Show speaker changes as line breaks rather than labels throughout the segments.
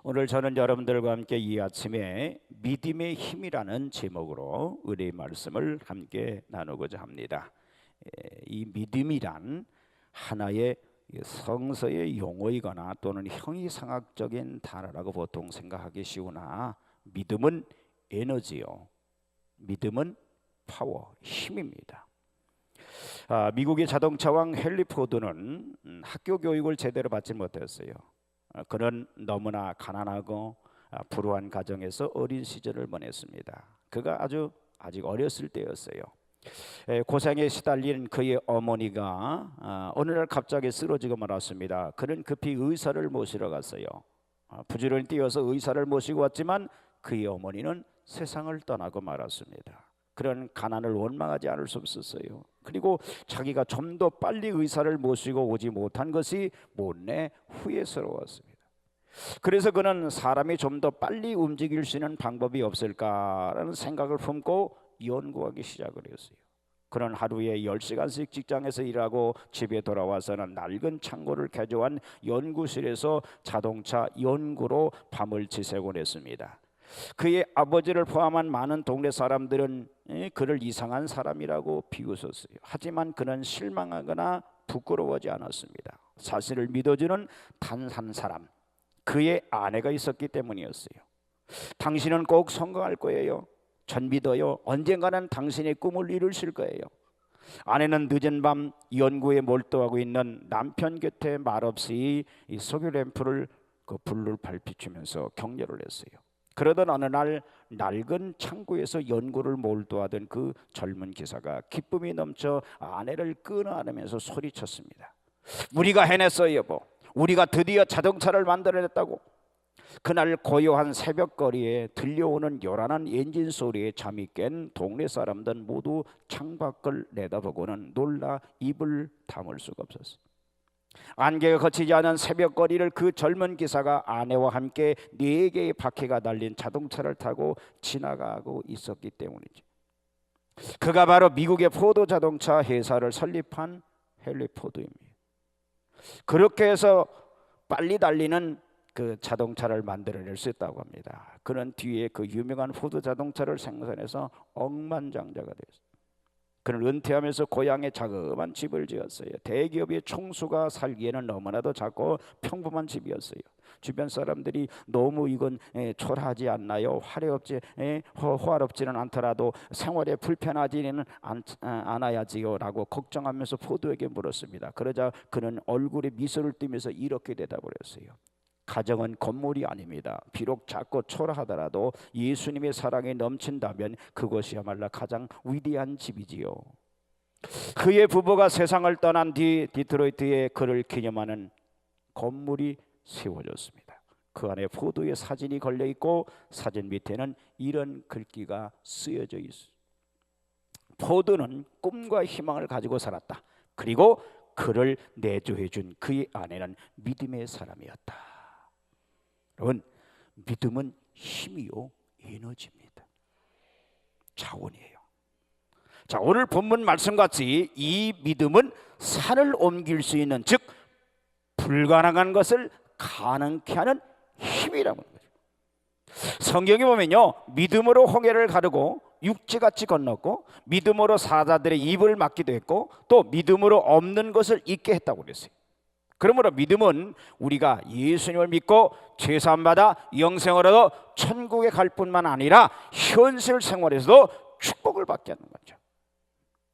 오늘 저는 여러분들과 함께 이 아침에 믿음의 힘이라는 제목으로 은혜의 말씀을 함께 나누고자 합니다. 이 믿음이란 하나의 성서의 용어이거나 또는 형이상학적인 단어라고 보통 생각하기 쉬우나, 믿음은 에너지요, 믿음은 파워, 힘입니다. 미국의 자동차왕 헨리 포드는 학교 교육을 제대로 받지 못했어요. 그는 너무나 가난하고 불우한 가정에서 어린 시절을 보냈습니다. 그가 아직 어렸을 때였어요. 고생에 시달린 그의 어머니가 어느 날 갑자기 쓰러지고 말았습니다. 그는 급히 의사를 모시러 갔어요. 부지런히 뛰어서 의사를 모시고 왔지만 그의 어머니는 세상을 떠나고 말았습니다. 그런 가난을 원망하지 않을 수 없었어요. 그리고 자기가 좀 더 빨리 의사를 모시고 오지 못한 것이 못내 후회스러웠습니다. 그래서 그는 사람이 좀 더 빨리 움직일 수 있는 방법이 없을까라는 생각을 품고 연구하기 시작을 했어요. 그는 하루에 10시간씩 직장에서 일하고 집에 돌아와서는 낡은 창고를 개조한 연구실에서 자동차 연구로 밤을 지새곤 했습니다. 그의 아버지를 포함한 많은 동네 사람들은 그를 이상한 사람이라고 비웃었어요. 하지만 그는 실망하거나 부끄러워하지 않았습니다. 사실을 믿어주는 단 한 사람, 그의 아내가 있었기 때문이었어요. 당신은 꼭 성공할 거예요. 전 믿어요. 언젠가는 당신의 꿈을 이루실 거예요. 아내는 늦은 밤 연구에 몰두하고 있는 남편 곁에 말없이 이 석유 램프를 불을 밝히면서 격려를 했어요. 그러던 어느 날 낡은 창고에서 연구를 몰두하던 그 젊은 기사가 기쁨이 넘쳐 아내를 끌어안으면서 소리쳤습니다. 우리가 해냈어요, 여보. 우리가 드디어 자동차를 만들어냈다고. 그날 고요한 새벽거리에 들려오는 요란한 엔진 소리에 잠이 깬 동네 사람들 모두 창밖을 내다보고는 놀라 입을 다물 수가 없었어요. 안개가 거치지 않은 새벽거리를 그 젊은 기사가 아내와 함께 4개의 바퀴가 달린 자동차를 타고 지나가고 있었기 때문이죠. 그가 바로 미국의 포드 자동차 회사를 설립한 헨리 포드입니다. 그렇게 해서 빨리 달리는 그 자동차를 만들어낼 수 있다고 합니다. 그는 뒤에 그 유명한 포드 자동차를 생산해서 억만장자가 됐어요. 그는 은퇴하면서 고향에 자그마한 집을 지었어요. 대기업의 총수가 살기에는 너무나도 작고 평범한 집이었어요. 주변 사람들이 너무 이건 초라하지 않나요? 호화롭지는 않더라도 생활에 불편하지는 않아야지요 라고 걱정하면서 포드에게 물었습니다. 그러자 그는 얼굴에 미소를 띠면서 이렇게 대답을 했어요. 가정은 건물이 아닙니다. 비록 작고 초라하더라도 예수님의 사랑이 넘친다면 그것이야말로 가장 위대한 집이지요. 그의 부부가 세상을 떠난 뒤 디트로이트에 그를 기념하는 건물이 세워졌습니다. 그 안에 포드의 사진이 걸려 있고 사진 밑에는 이런 글귀가 쓰여져 있어요. 포드는 꿈과 희망을 가지고 살았다. 그리고 그를 내조해 준 그의 아내는 믿음의 사람이었다. 여러분, 믿음은 힘이요 에너지입니다. 자원이에요. 자, 오늘 본문 말씀같이 이 믿음은 산을 옮길 수 있는, 즉 불가능한 것을 가능케 하는 힘이라고 하는 거죠. 성경에 보면요, 믿음으로 홍해를 가르고 육지같이 건넜고 믿음으로 사자들의 입을 막기도 했고 또 믿음으로 없는 것을 있게 했다고 그랬어요. 그러므로 믿음은 우리가 예수님을 믿고 죄사함받아 영생을 얻어 천국에 갈 뿐만 아니라 현실 생활에서도 축복을 받게 하는 거죠.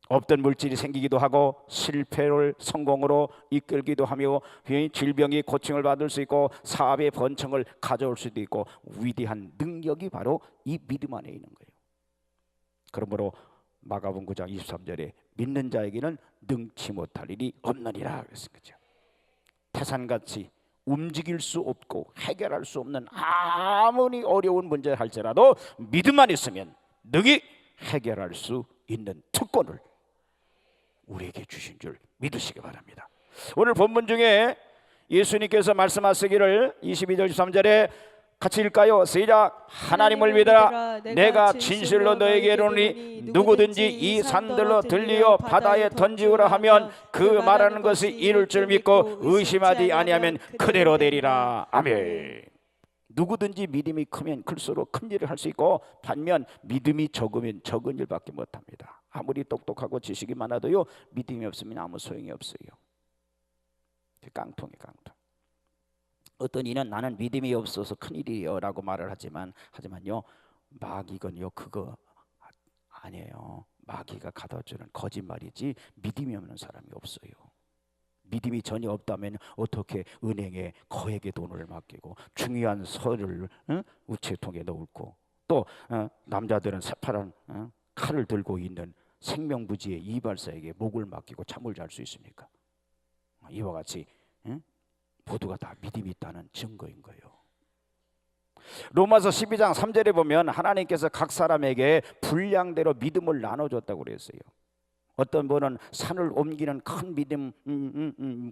없던 물질이 생기기도 하고 실패를 성공으로 이끌기도 하며 질병이 고침을 받을 수 있고 사업의 번창을 가져올 수도 있고 위대한 능력이 바로 이 믿음 안에 있는 거예요. 그러므로 마가복음 9장 23절에 믿는 자에게는 능치 못할 일이 없느니라 그랬습니다. 태산같이 움직일 수 없고 해결할 수 없는 아무리 어려운 문제를 할지라도 믿음만 있으면 능히 해결할 수 있는 특권을 우리에게 주신 줄 믿으시기 바랍니다. 오늘 본문 중에 예수님께서 말씀하시기를 22절 23절에 같이 읽까요? 시작. 하나님을 믿어라. 내가 진실로 너에게 이르노니 누구든지 이 산들로 들리어 바다에 던지우라 하면 그 말하는 것이 이룰 줄 믿고 의심하지 아니하면 그대로 되리라. 아멘. 누구든지 믿음이 크면 클수록 큰 일을 할 수 있고, 반면 믿음이 적으면 적은 일밖에 못합니다. 아무리 똑똑하고 지식이 많아도요, 믿음이 없으면 아무 소용이 없어요. 깡통이 깡통. 어떤 이는 나는 믿음이 없어서 큰일이요 라고 말을 하지만요, 마귀건요 그거 아니에요. 마귀가 가둬주는 거짓말이지 믿음이 없는 사람이 없어요. 믿음이 전혀 없다면 어떻게 은행에 거액의 돈을 맡기고 중요한 서를 우체통에 넣고, 또 남자들은 새파란 칼을 들고 있는 생명부지의 이발사에게 목을 맡기고 잠을 잘 수 있습니까? 이와 같이 모두가 다 믿음이 있다는 증거인 거예요. 로마서 12장 3절에 보면 하나님께서 각 사람에게 분량대로 믿음을 나눠줬다고 그랬어요. 어떤 분은 산을 옮기는 큰 믿음,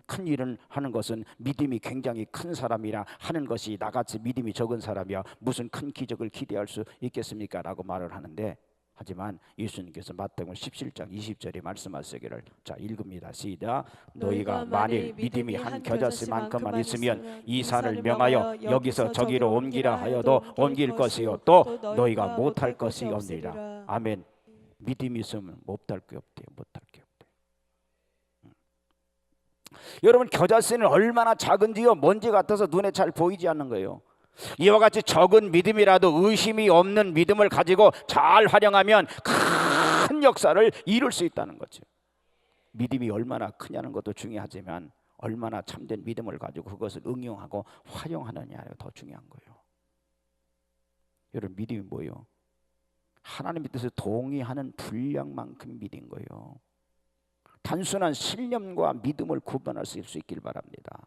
큰 일을 하는 것은 믿음이 굉장히 큰 사람이라 하는 것이, 나같이 믿음이 적은 사람이야 무슨 큰 기적을 기대할 수 있겠습니까? 라고 말을 하는데, 하지만 예수님께서 마태복음 17장 20절에 말씀하시기를, 자 읽습니다. 시작. 너희가 만일 믿음이 한 겨자씨만큼만 있으면 이 산을 명하여 여기서 저기로 옮기라 하여도 옮길 것이요 또 너희가 못할 것이 없느니라. 아멘. 믿음이 있으면 못할 게 없대요. 못할 게 없대요. 여러분, 겨자씨는 얼마나 작은지요, 먼지 같아서 눈에 잘 보이지 않는 거예요. 이와 같이 적은 믿음이라도 의심이 없는 믿음을 가지고 잘 활용하면 큰 역사를 이룰 수 있다는 거죠. 믿음이 얼마나 크냐는 것도 중요하지만 얼마나 참된 믿음을 가지고 그것을 응용하고 활용하느냐가 더 중요한 거예요. 여러분, 믿음이 뭐예요? 하나님의 뜻을 동의하는 분량만큼 믿은 거예요. 단순한 신념과 믿음을 구분할 수 있길 바랍니다.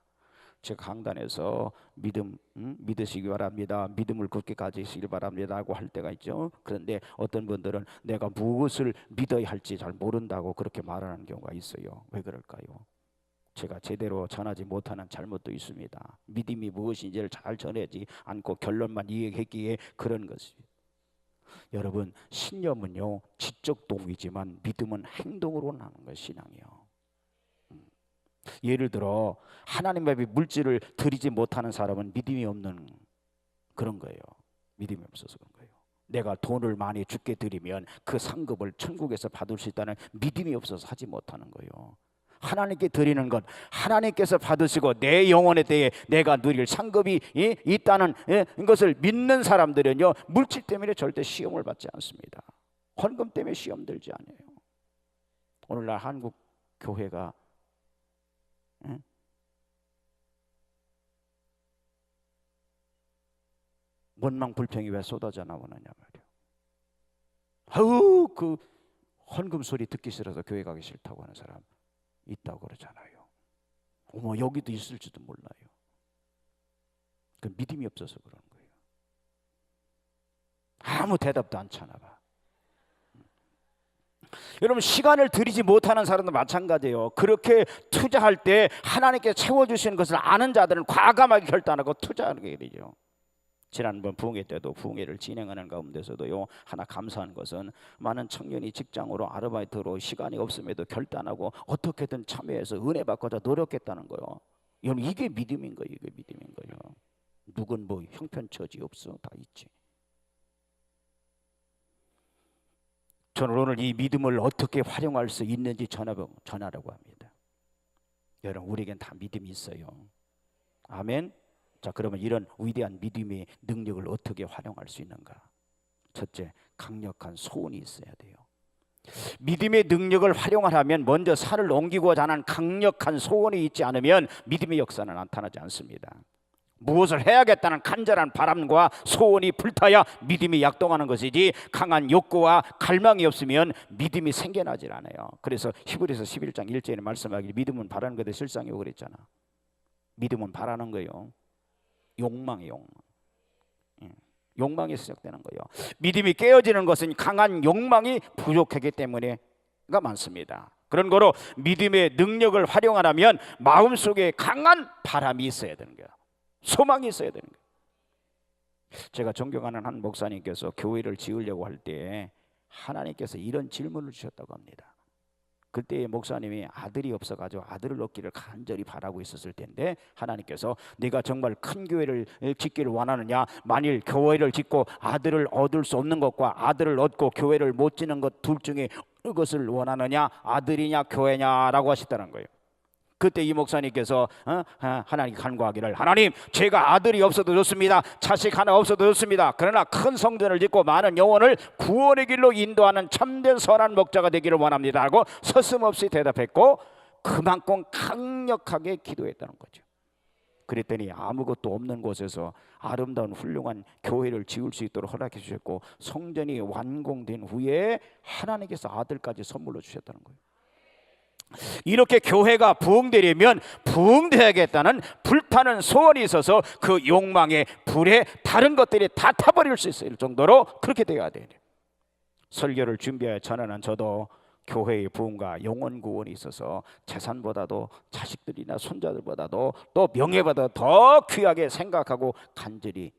제가 강단에서 믿음 믿으시기 바랍니다, 믿음을 굳게 가지시길 바랍니다 하고 할 때가 있죠. 그런데 어떤 분들은 내가 무엇을 믿어야 할지 잘 모른다고 그렇게 말하는 경우가 있어요. 왜 그럴까요? 제가 제대로 전하지 못하는 잘못도 있습니다. 믿음이 무엇인지를 잘 전하지 않고 결론만 이해했기에 그런 것입니다. 여러분, 신념은요 지적 동의지만 믿음은 행동으로 나는 거예요. 신앙이요. 예를 들어 하나님 앞에 물질을 드리지 못하는 사람은 믿음이 없는 그런 거예요. 믿음이 없어서 그런 거예요. 내가 돈을 많이 주께 드리면 그 상급을 천국에서 받을 수 있다는 믿음이 없어서 하지 못하는 거예요. 하나님께 드리는 것, 하나님께서 받으시고 내 영혼에 대해 내가 누릴 상급이 있다는 것을 믿는 사람들은요 물질 때문에 절대 시험을 받지 않습니다. 헌금 때문에 시험 들지 않아요. 오늘날 한국 교회가 원망 불평이 왜 쏟아져 나오느냐 말이에요. 아우, 그 헌금 소리 듣기 싫어서 교회 가기 싫다고 하는 사람 있다고 그러잖아요. 어머, 여기도 있을지도 몰라요. 그 믿음이 없어서 그런 거예요. 아무 대답도 안 차나 봐. 여러분, 시간을 들이지 못하는 사람도 마찬가지예요. 그렇게 투자할 때 하나님께 채워주시는 것을 아는 자들은 과감하게 결단하고 투자하는 게 되죠. 지난번 부흥회 때도 부흥회를 진행하는 가운데서도요 하나 감사한 것은 많은 청년이 직장으로 아르바이트로 시간이 없음에도 결단하고 어떻게든 참여해서 은혜 받고자 노력했다는 거예요. 여러분, 이게 믿음인 거예요. 이게 믿음인 거예요. 누군 뭐 형편처지 없어, 다 있지. 저는 오늘 이 믿음을 어떻게 활용할 수 있는지 전하려고 합니다. 여러분, 우리에겐 다 믿음이 있어요. 아멘. 자, 그러면 이런 위대한 믿음의 능력을 어떻게 활용할 수 있는가? 첫째, 강력한 소원이 있어야 돼요. 믿음의 능력을 활용하려면 먼저 산을 옮기고자 하는 강력한 소원이 있지 않으면 믿음의 역사는 나타나지 않습니다. 무엇을 해야겠다는 간절한 바람과 소원이 불타야 믿음이 약동하는 것이지, 강한 욕구와 갈망이 없으면 믿음이 생겨나질 않아요. 그래서 히브리서 11장 1절에 말씀하기를 믿음은 바라는 것에 실상이고 그랬잖아. 믿음은 바라는 거예요. 욕망이 욕망이 시작되는 거예요. 믿음이 깨어지는 것은 강한 욕망이 부족하기 때문에가 많습니다. 그런 거로 믿음의 능력을 활용하려면 마음속에 강한 바람이 있어야 되는 거예요. 소망이 있어야 되는 거예요. 제가 존경하는 한 목사님께서 교회를 지으려고 할 때 하나님께서 이런 질문을 주셨다고 합니다. 그때 목사님이 아들이 없어가지고 아들을 얻기를 간절히 바라고 있었을 텐데 하나님께서 네가 정말 큰 교회를 짓기를 원하느냐, 만일 교회를 짓고 아들을 얻을 수 없는 것과 아들을 얻고 교회를 못 짓는 것 둘 중에 어느 것을 원하느냐, 아들이냐 교회냐라고 하셨다는 거예요. 그때 이 목사님께서 하나님 간구하기를, 하나님 제가 아들이 없어도 좋습니다, 자식 하나 없어도 좋습니다, 그러나 큰 성전을 짓고 많은 영혼을 구원의 길로 인도하는 참된 선한 목자가 되기를 원합니다 하고 서슴없이 대답했고 그만큼 강력하게 기도했다는 거죠. 그랬더니 아무것도 없는 곳에서 아름다운 훌륭한 교회를 지을 수 있도록 허락해 주셨고 성전이 완공된 후에 하나님께서 아들까지 선물로 주셨다는 거예요. 이렇게 교회가 부흥되려면 부흥되야겠다는 불타는 소원이 있어서 그 욕망의 불에 다른 것들이 다 타버릴 수 있을 정도로 그렇게 되어야 돼요. 설교를 준비해 전하는 저도 교회의 부흥과 영혼 구원이 있어서 재산보다도 자식들이나 손자들보다도 또 명예보다 더 귀하게 생각하고 간절히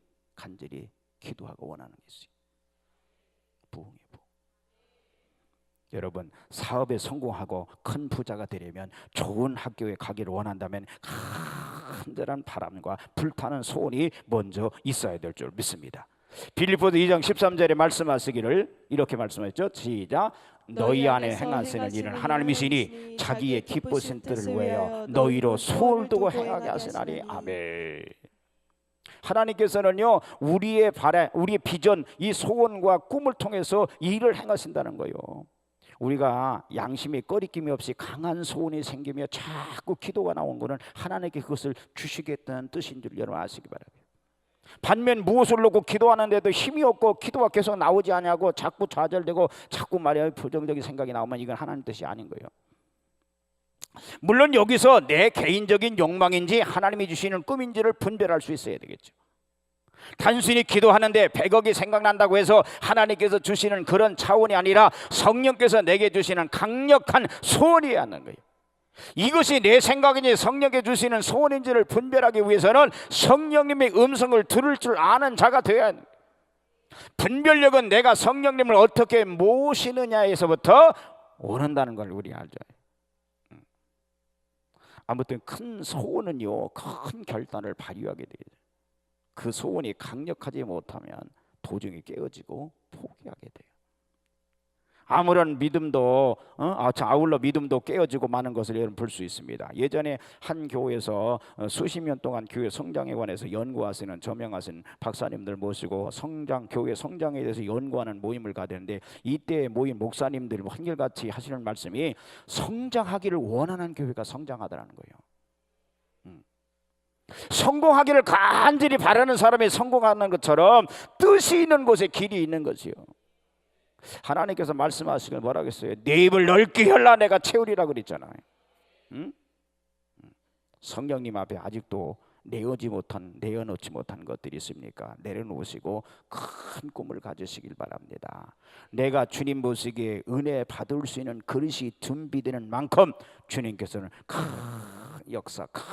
기도하고 원하는 게 있어요. 부흥의 부흥. 여러분, 사업에 성공하고 큰 부자가 되려면, 좋은 학교에 가기를 원한다면 간절한 바람과 불타는 소원이 먼저 있어야 될 줄 믿습니다. 빌립보서 2장 13절에 말씀하시기를 이렇게 말씀하셨죠. 시작. 너희 안에 행하시는 일은 하나님이시니 자기의 기쁘신 뜻을 위하여 너희로 소원을 두고 행하게 하시나니. 아멘. 하나님께서는요 우리의 바람, 우리의 비전, 이 소원과 꿈을 통해서 일을 행하신다는 거예요. 우리가 양심에 꺼리낌이 없이 강한 소원이 생기며 자꾸 기도가 나온 것은 하나님께 그것을 주시겠다는 뜻인 줄 여러분 아시기 바랍니다. 반면 무엇을 놓고 기도하는데도 힘이 없고 기도가 계속 나오지 않냐고 자꾸 좌절되고 자꾸 말이야 부정적인 생각이 나오면 이건 하나님 뜻이 아닌 거예요. 물론 여기서 내 개인적인 욕망인지 하나님이 주시는 꿈인지를 분별할 수 있어야 되겠죠. 단순히 기도하는데 100억이 생각난다고 해서 하나님께서 주시는 그런 차원이 아니라 성령께서 내게 주시는 강력한 소원이 하는 거예요. 이것이 내 생각인지 성령께 주시는 소원인지를 분별하기 위해서는 성령님의 음성을 들을 줄 아는 자가 되어야 합니다. 분별력은 내가 성령님을 어떻게 모시느냐에서부터 오는다는 걸 우리 알죠. 아무튼 큰 소원은요 큰 결단을 발휘하게 되죠. 그 소원이 강력하지 못하면 도중에 깨어지고 포기하게 돼요. 아무런 믿음도 아울러 믿음도 깨어지고 마는 것을 여러분 볼 수 있습니다. 예전에 한 교회에서 수십 년 동안 교회 성장에 관해서 연구하시는 저명하신 박사님들 모시고 교회 성장에 대해서 연구하는 모임을 가되는데 이때 모임 목사님들 한결같이 하시는 말씀이 성장하기를 원하는 교회가 성장하더라는 거예요. 성공하기를 간절히 바라는 사람이 성공하는 것처럼 뜻이 있는 곳에 길이 있는 것이요. 하나님께서 말씀하시길 뭐라고 했어요? 내 입을 넓게 열라 내가 채우리라 그랬잖아요. 성령님 앞에 아직도 내어놓지 못한 것들이 있습니까? 내려놓으시고 큰 꿈을 가지시길 바랍니다. 내가 주님 보시기에 은혜 받을 수 있는 그릇이 준비되는 만큼 주님께서는 큰 역사, 큰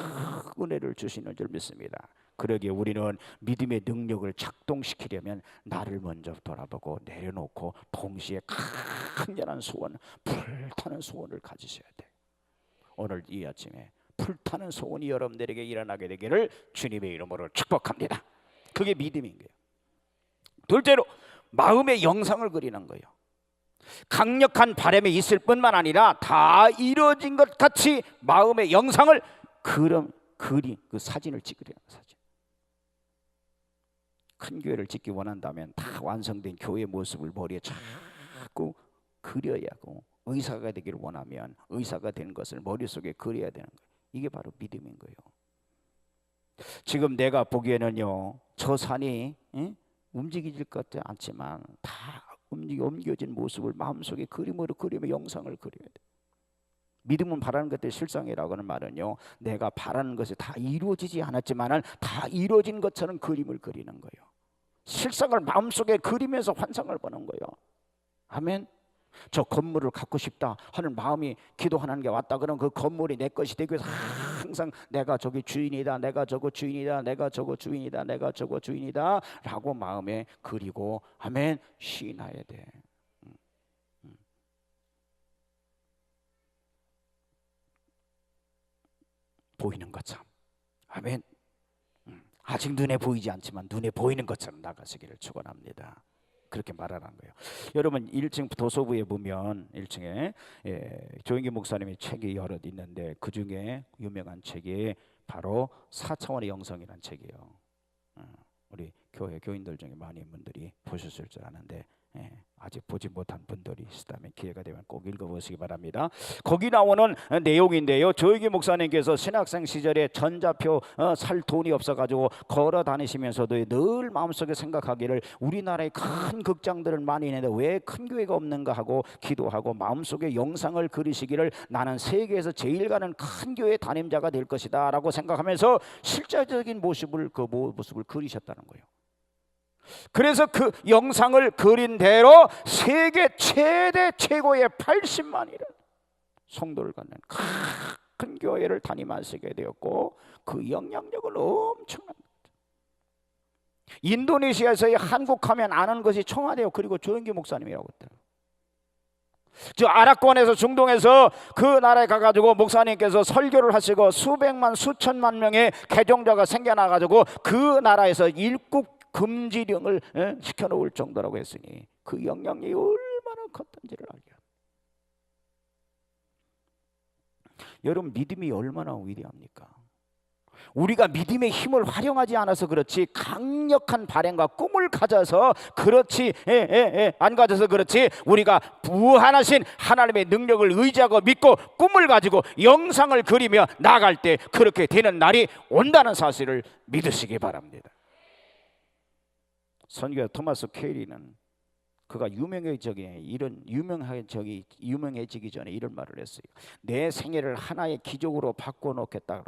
은혜를 주시는 줄 믿습니다. 그러기에 우리는 믿음의 능력을 작동시키려면 나를 먼저 돌아보고 내려놓고 동시에 강렬한 소원, 불타는 소원을 가지셔야 돼요. 오늘 이 아침에 불타는 소원이 여러분들에게 일어나게 되기를 주님의 이름으로 축복합니다. 그게 믿음인 거예요. 둘째로 마음의 영상을 그리는 거예요. 강력한 바람이 있을 뿐만 아니라 다 이루어진 것 같이 마음의 영상을 그 사진을 찍으래요. 사진. 큰 교회를 짓기 원한다면 다 완성된 교회의 모습을 머리에 자꾸 그려야 하고, 의사가 되기를 원하면 의사가 되는 것을 머릿속에 그려야 되는 거예요. 이게 바로 믿음인 거예요. 지금 내가 보기에는요 저 산이 움직이질 것 같지 않지만 다 옮겨진 모습을 마음속에 그림으로 그리며 영상을 그려야 돼. 믿음은 바라는 것들의 실상이라고 하는 말은요 내가 바라는 것이 다 이루어지지 않았지만은 다 이루어진 것처럼 그림을 그리는 거예요. 실상을 마음속에 그리면서 환상을 보는 거예요. 아멘. 저 건물을 갖고 싶다 하는 마음이 기도하는 게 왔다 그러면 그 건물이 내 것이 되기 위해서 항상 내가 저기 주인이다, 내가 저거 주인이다, 내가 저거 주인이다, 내가 저거 주인이다 라고 마음에 그리고 아멘 시인해야 돼. 보이는 것처럼. 아멘. 아직 눈에 보이지 않지만 눈에 보이는 것처럼 나가시기를 축원합니다. 그렇게 말하라는 거예요. 여러분 1층 도서부에 보면 1층에 조영기 목사님의 책이 여럿 있는데 그 중에 유명한 책이 바로 4차원의 영성이라는 책이에요. 우리 교회 교인들 중에 많은 분들이 보셨을 줄 아는데 아직 보지 못한 분들이 있다면 기회가 되면 꼭 읽어보시기 바랍니다. 거기 나오는 내용인데요, 조영기 목사님께서 신학생 시절에 전자표 살 돈이 없어가지고 걸어 다니시면서도 늘 마음속에 생각하기를 우리나라에 큰 극장들을 많이 있는데 왜 큰 교회가 없는가 하고 기도하고 마음속에 영상을 그리시기를 나는 세계에서 제일 가는 큰 교회 담임자가 될 것이다 라고 생각하면서 실제적인 모습을 그리셨다는 거예요. 그래서 그 영상을 그린 대로 세계 최대 최고의 80만이라는 성도를 갖는 큰 교회를 담임하시게 되었고 그 영향력은 엄청난 거죠. 인도네시아에서의 한국 하면 아는 것이 청와대요. 그리고 조영기 목사님이라고 했대요. 저 아랍권에서 중동에서 그 나라에 가가지고 목사님께서 설교를 하시고 수백만 수천만 명의 개종자가 생겨나가지고 그 나라에서 일국 금지령을 시켜놓을 정도라고 했으니 그 영향력이 얼마나 컸던지를 알게 합니다. 여러분 믿음이 얼마나 위대합니까? 우리가 믿음의 힘을 활용하지 않아서 그렇지 강력한 바램과 꿈을 가져서 그렇지 안 가져서 그렇지 우리가 부활하신 하나님의 능력을 의지하고 믿고 꿈을 가지고 영상을 그리며 나아갈 때 그렇게 되는 날이 온다는 사실을 믿으시기 바랍니다. 선교사 토마스 케리는 그가 유명해지기 전에 이런 말을 했어요. 내 생애를 하나의 기적으로 바꿔놓겠다.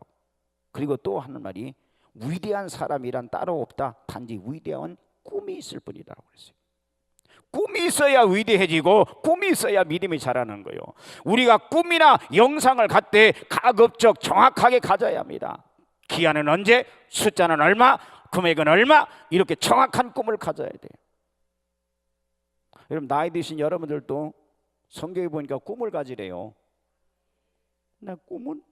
그리고 또 하는 말이 위대한 사람이란 따로 없다. 단지 위대한 꿈이 있을 뿐이라고 그랬어요. 꿈이 있어야 위대해지고 꿈이 있어야 믿음이 자라는 거예요. 우리가 꿈이나 영상을 갖되 가급적 정확하게 가져야 합니다. 기한은 언제, 숫자는 얼마, 금액은 얼마, 이렇게 정확한 꿈을 가져야 돼요. 여러분 나이 드신 여러분들도 성경에 보니까 꿈을 가지래요. 나 꿈은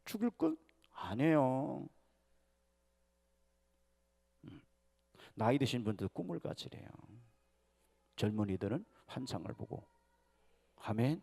죽을 것 아니에요. 나이 드신 분들 꿈을 가지래요. 젊은이들은 환상을 보고. 아멘.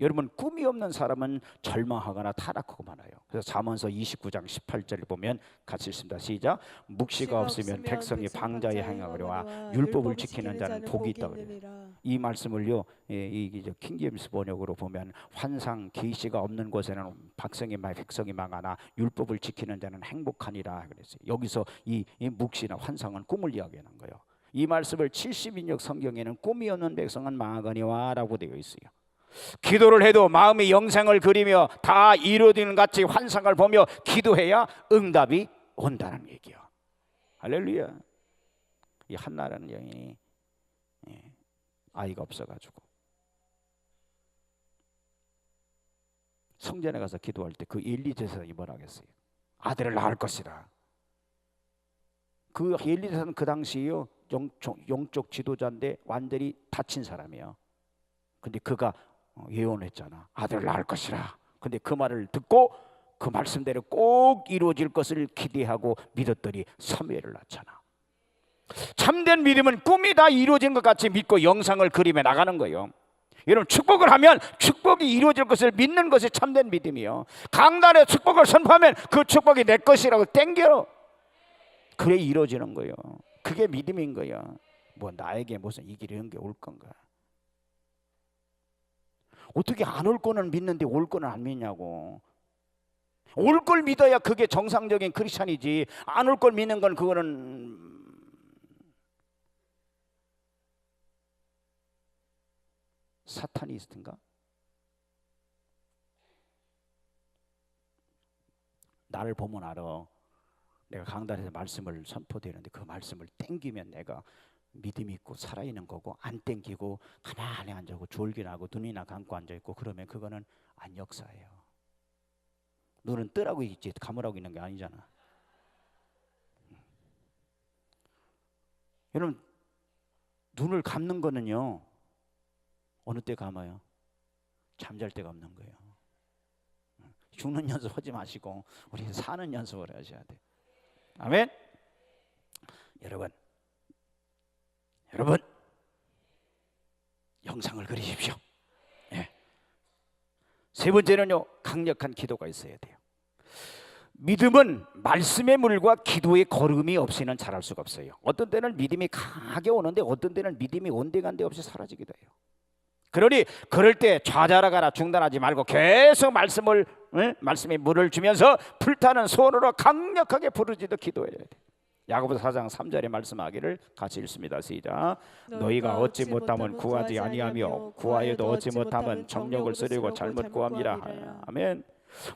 여러분 꿈이 없는 사람은 절망하거나 타락하고 말아요. 그래서 잠언서 29장 18절을 보면 같이 읽습니다. 시작. 묵시가 없으면 백성이 방자에 행하거려와 율법을 지키는 자는 복이 있다 그래요. 이 말씀을요 이 킹제임스 번역으로 보면 환상 계시가 없는 곳에는 백성이 망하나 율법을 지키는 자는 행복하니라 그랬어요. 여기서 이 묵시나 환상은 꿈을 이야기하는 거예요. 이 말씀을 70인역 성경에는 꿈이 없는 백성은 망하거니와 라고 되어 있어요. 기도를 해도 마음의 영상을 그리며 다 이루어지는 같이 환상을 보며 기도해야 응답이 온다는 얘기야. 할렐루야. 이 한나라는 여인이 아이가 없어가지고 성전에 가서 기도할 때 그 엘리 제사장이 뭐라 하겠어요? 아들을 낳을 것이라. 그 엘리 제사장은 그 당시에요 영적 지도자인데 완전히 다친 사람이에요. 근데 그가 예언했잖아. 아들을 낳을 것이라. 근데 그 말을 듣고 그 말씀대로 꼭 이루어질 것을 기대하고 믿었더니 사무엘을 낳잖아. 참된 믿음은 꿈이 다 이루어진 것 같이 믿고 영상을 그리며 나가는 거예요. 여러분 축복을 하면 축복이 이루어질 것을 믿는 것이 참된 믿음이요. 강단에 축복을 선포하면 그 축복이 내 것이라고 땡겨. 그래 이루어지는 거예요. 그게 믿음인 거예요. 뭐 나에게 무슨 이 길이 이런 게 올 건가. 어떻게 안 올 거는 믿는데 올 거는 안 믿냐고. 올 걸 믿어야 그게 정상적인 크리스찬이지 안 올 걸 믿는 건 그거는 사타니스트인가? 나를 보면 알아. 내가 강단에서 말씀을 선포되는데 그 말씀을 땡기면 내가 믿음이 있고 살아있는 거고 안 땡기고 가만히 앉아있고 졸기나고 눈이나 감고 앉아있고 그러면 그거는 안 역사예요. 눈은 뜨라고 있지 감으라고 있는 게 아니잖아. 여러분 눈을 감는 거는요 어느 때 감아요? 잠잘 때 감는 거예요. 죽는 연습하지 마시고 우리 사는 연습을 하셔야 돼요. 아멘. 여러분 형상을 그리십시오. 예. 세 번째는요, 강력한 기도가 있어야 돼요. 믿음은 말씀의 물과 기도의 걸음이 없이는 자랄 수가 없어요. 어떤 때는 믿음이 강하게 오는데 어떤 때는 믿음이 온데간데 없이 사라지기도 해요. 그러니 그럴 때 좌절하거나 중단하지 말고 계속 말씀의 물을 주면서 불타는 손으로 강력하게 부르짖어 기도해야 돼. 야고보서 4장 3절에 말씀하기를 같이 읽습니다. 시작. 너희가 얻지 못하면 구하지 아니하며 구하여도 얻지 못하면 정욕을 쓰려고 잘못 구합니다. 아멘.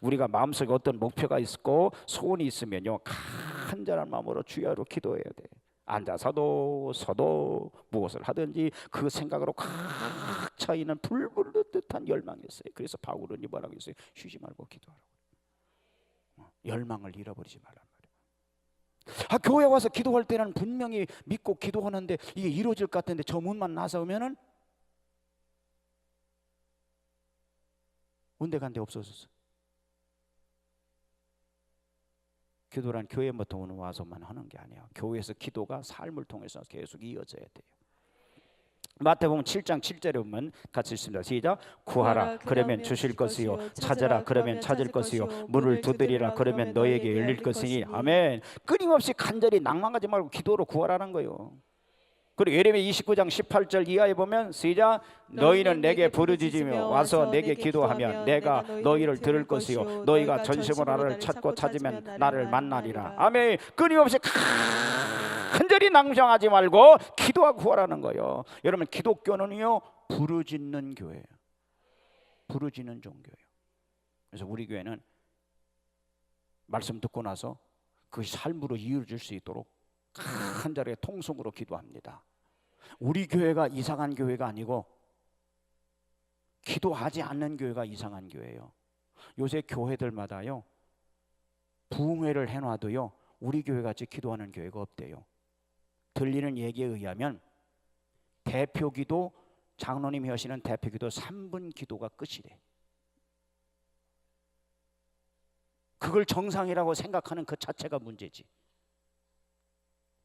우리가 마음속에 어떤 목표가 있고 소원이 있으면요, 간절한 마음으로 주여로 기도해야 돼. 앉아서도 서도 무엇을 하든지 그 생각으로 꽉 차 있는 불붙는 듯한 열망이 있어요. 그래서 바울은 뭐라고 했어요? 쉬지 말고 기도하라고. 열망을 잃어버리지 말란 말이에요. 교회 와서 기도할 때는 분명히 믿고 기도하는데 이게 이루어질 것 같은데 저 문만 나서면은 온데간데 없어졌어. 기도란 교회부터 와서만 하는 게 아니에요. 교회에서 기도가 삶을 통해서 계속 이어져야 돼요. 마태복음 7장 7절에 보면 같이 읽습니다. 시작. 구하라 그러면 주실 것이요, 찾아라 그러면 찾을 것이요, 문을 두드리라 그러면 너에게 열릴 것이니. 아멘. 끊임없이 간절히 낭만하지 말고 기도로 구하라는 거예요. 그리고 예레미야 29장 18절 이하에 보면 시작. 너희는 내게 부르짖으며 와서 내게 기도하면 내가 너희를 들을 것이요, 너희가 전심으로 나를 찾고 찾으면 나를 만나리라. 아멘. 끊임없이 간절히 낭송하지 말고 기도하고 구하라는 거예요. 여러분, 기독교는요 부르짖는 교회예요. 부르짖는 종교예요. 그래서 우리 교회는 말씀 듣고 나서 그 삶으로 이어질 수 있도록 간절하게 통성으로 기도합니다. 우리 교회가 이상한 교회가 아니고 기도하지 않는 교회가 이상한 교회예요. 요새 교회들마다요 부흥회를 해놔도요 우리 교회같이 기도하는 교회가 없대요. 들리는 얘기에 의하면 대표기도, 장로님이 하시는 대표기도 3분 기도가 끝이래. 그걸 정상이라고 생각하는 그 자체가 문제지.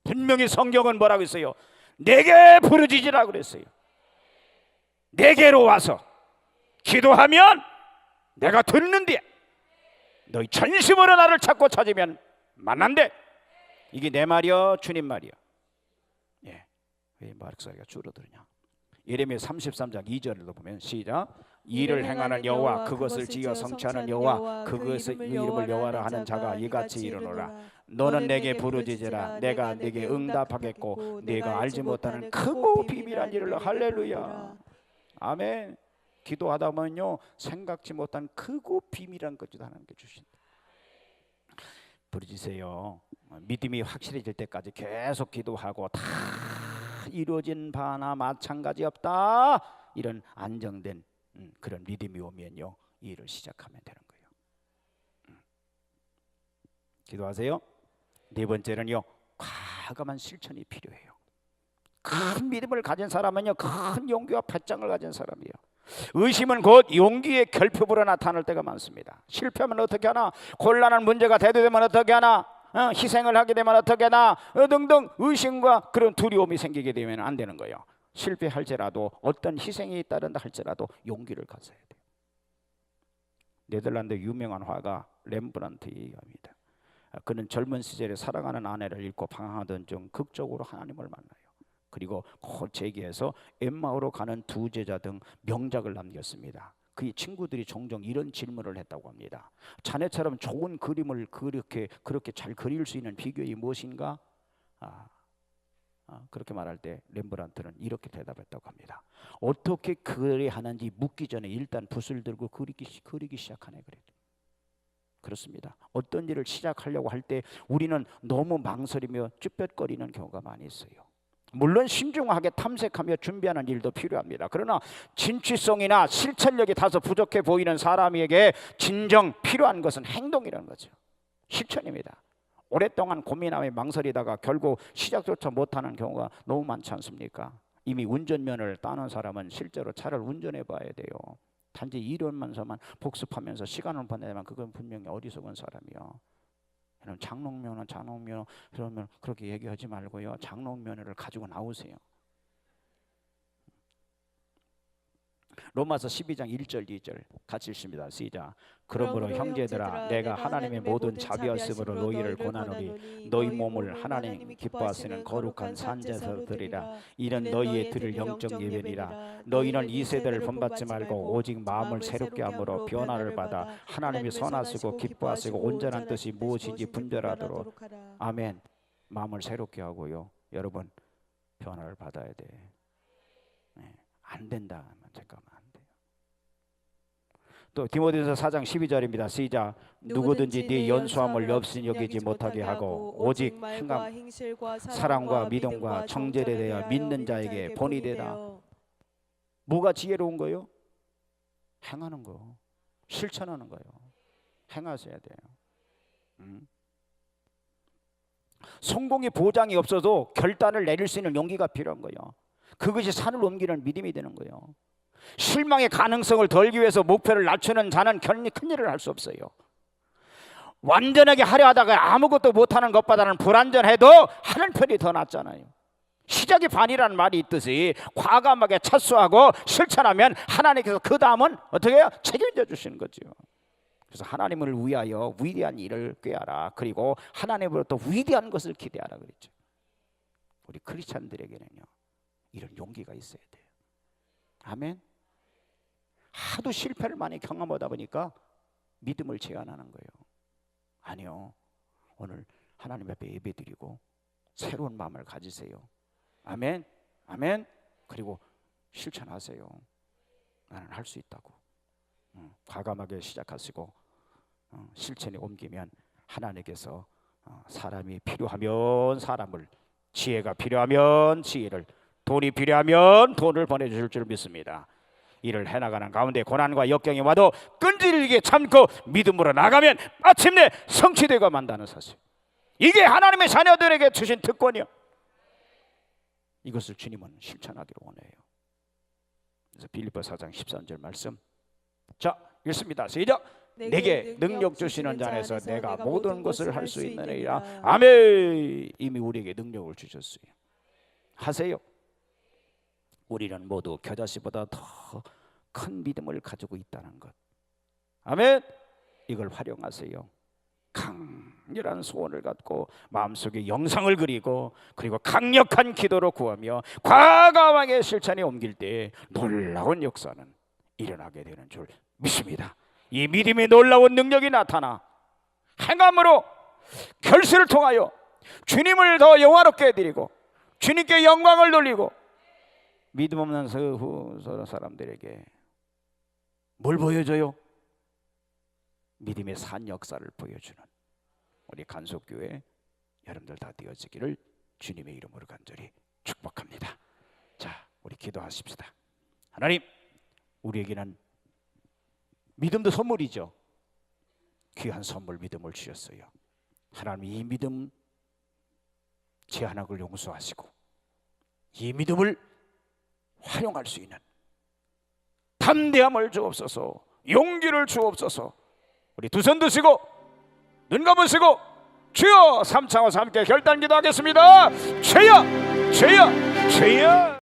분명히 성경은 뭐라고 했어요? 내게 부르짖으라 그랬어요. 내게로 와서 기도하면 내가 듣는데 너희 전심으로 나를 찾고 찾으면 만난대. 이게 내 말이요 주님 말이요. 예, 왜 말소리가 줄어드냐? 예레미야 33장 2절에도 보면 시작. 일을 행하는 여호와 그것을 지어 성취하는 여호와 그것의 이름을 여호와라 하는 자가 이같이 이르노라. 너는 내게 부르짖으라 내가 네게 응답하겠고 네가 알지 못하는 크고 비밀한 일을. 할렐루야. 아멘. 기도하다 보면요 생각지 못한 크고 비밀한 것도 하나님께 주신다. 부르짖으세요. 믿음이 확실해질 때까지 계속 기도하고 다 이루어진 바나 마찬가지 없다, 이런 안정된 그런 믿음이 오면요 이 일을 시작하면 되는 거예요. 기도하세요. 네 번째는요 과감한 실천이 필요해요. 큰 믿음을 가진 사람은요 큰 용기와 배짱을 가진 사람이에요. 의심은 곧 용기의 결핍으로 나타날 때가 많습니다. 실패하면 어떻게 하나, 곤란한 문제가 대두되면 어떻게 하나, 희생을 하게 되면 어떻게 하나, 등등 의심과 그런 두려움이 생기게 되면 안 되는 거예요. 실패할지라도 어떤 희생이 따른다 할지라도 용기를 가져야 돼요. 네덜란드 유명한 화가 렘브란트입니다. 그는 젊은 시절에 사랑하는 아내를 잃고 방황하던 중 극적으로 하나님을 만나요. 그리고 세계에서 엠마오로 가는 두 제자 등 명작을 남겼습니다. 그의 친구들이 종종 이런 질문을 했다고 합니다. 자네처럼 좋은 그림을 그렇게 잘 그릴 수 있는 비결이 무엇인가? 그렇게 말할 때 렘브란트는 이렇게 대답했다고 합니다. 어떻게 그려야 하는지 묻기 전에 일단 붓을 들고 그리기 시작하네. 그렇습니다. 어떤 일을 시작하려고 할 때 우리는 너무 망설이며 쭈뼛거리는 경우가 많이 있어요. 물론 신중하게 탐색하며 준비하는 일도 필요합니다. 그러나 진취성이나 실천력이 다소 부족해 보이는 사람에게 진정 필요한 것은 행동이라는 거죠. 실천입니다. 오랫동안 고민하며 망설이다가 결국 시작조차 못하는 경우가 너무 많지 않습니까? 이미 운전면허를 따는 사람은 실제로 차를 운전해 봐야 돼요. 단지 이론만서만 복습하면서 시간을 보내면 그건 분명히 어리석은 사람이요. 장롱면허 그러면 그렇게 얘기하지 말고요. 장롱면허를 가지고 나오세요. 로마서 12장 1절 2절 같이 읽습니다. 시작. 그러므로 형제들아 내가 하나님의 모든 자비하심으로 너희를 권하노니 너희 몸을 하나님 기뻐하시는 거룩한 산제사로 드리라. 이는 너희의 드릴 영적 예배니라. 너희는 이 세대를 본받지 말고 오직 마음을 새롭게 함으로 변화를 받아 하나님이 선하시고 기뻐하시고 온전한 뜻이 무엇인지 분별하도록. 아멘. 마음을 새롭게 하고요. 여러분 변화를 받아야 돼. 안 된다 하면 잠깐만 안 돼요. 또 디모데전서 4장 12절입니다. 시작. 누구든지 네 연수함을 없인 여기지 못하게 하고 오직 행함 사랑과 믿음과 정죄에 대하여 믿는 자에게 본이 되라. 뭐가 지혜로운 거요? 행하는 거, 실천하는 거요. 행하셔야 돼요. 성공의 보장이 없어도 결단을 내릴 수 있는 용기가 필요한 거예요. 그것이 산을 옮기는 믿음이 되는 거예요. 실망의 가능성을 덜기 위해서 목표를 낮추는 자는 큰 일을 할 수 없어요. 완전하게 하려 하다가 아무것도 못하는 것보다는 불완전해도 하는 편이 더 낫잖아요. 시작이 반이라는 말이 있듯이 과감하게 착수하고 실천하면 하나님께서 그 다음은 어떻게 해요? 책임져 주시는 거죠. 그래서 하나님을 위하여 위대한 일을 꾀하라. 그리고 하나님으로부터 위대한 것을 기대하라 그랬죠. 우리 크리스찬들에게는요 이런 용기가 있어야 돼요. 아멘. 하도 실패를 많이 경험하다 보니까 믿음을 제한하는 거예요. 아니요. 오늘 하나님 앞에 예배드리고 새로운 마음을 가지세요. 아멘. 아멘. 그리고 실천하세요. 나는 할 수 있다고. 과감하게 시작하시고 실천에 옮기면 하나님께서 사람이 필요하면 사람을, 지혜가 필요하면 지혜를, 돈이 필요하면 돈을 보내주실 줄 믿습니다. 일을 해나가는 가운데 고난과 역경이 와도 끈질기게 참고 믿음으로 나가면 마침내 성취되고 만다는 사실. 이게 하나님의 자녀들에게 주신 특권이요. 이것을 주님은 실천하기를 원해요. 그래서 빌립보 4장 13절 말씀 자 읽습니다. 시작. 내게 능력 주시는 자 안에서 내가 모든 것을 할 수 있느니라. 아멘. 이미 우리에게 능력을 주셨어요. 하세요. 우리는 모두 겨자씨보다 더 큰 믿음을 가지고 있다는 것. 아멘. 이걸 활용하세요. 강렬한 소원을 갖고 마음속에 영상을 그리고 그리고 강력한 기도로 구하며 과감하게 실천에 옮길 때 놀라운 역사는 일어나게 되는 줄 믿습니다. 이 믿음의 놀라운 능력이 나타나 행함으로 결실을 통하여 주님을 더 영화롭게 해드리고 주님께 영광을 돌리고 믿음 없는 사람들에게 뭘 보여줘요? 믿음의 산 역사를 보여주는 우리 간속교회 여러분들 다 되어지기를 주님의 이름으로 간절히 축복합니다. 자, 우리 기도하십시다. 하나님, 우리에게는 믿음도 선물이죠. 귀한 선물 믿음을 주셨어요. 하나님, 이 믿음 제 하나를 용서하시고 이 믿음을 활용할 수 있는 담대함을 주옵소서, 용기를 주옵소서. 우리 두 손 드시고 눈 감으시고 주여 삼창호사 함께 결단 기도하겠습니다. 주여 주여 주여.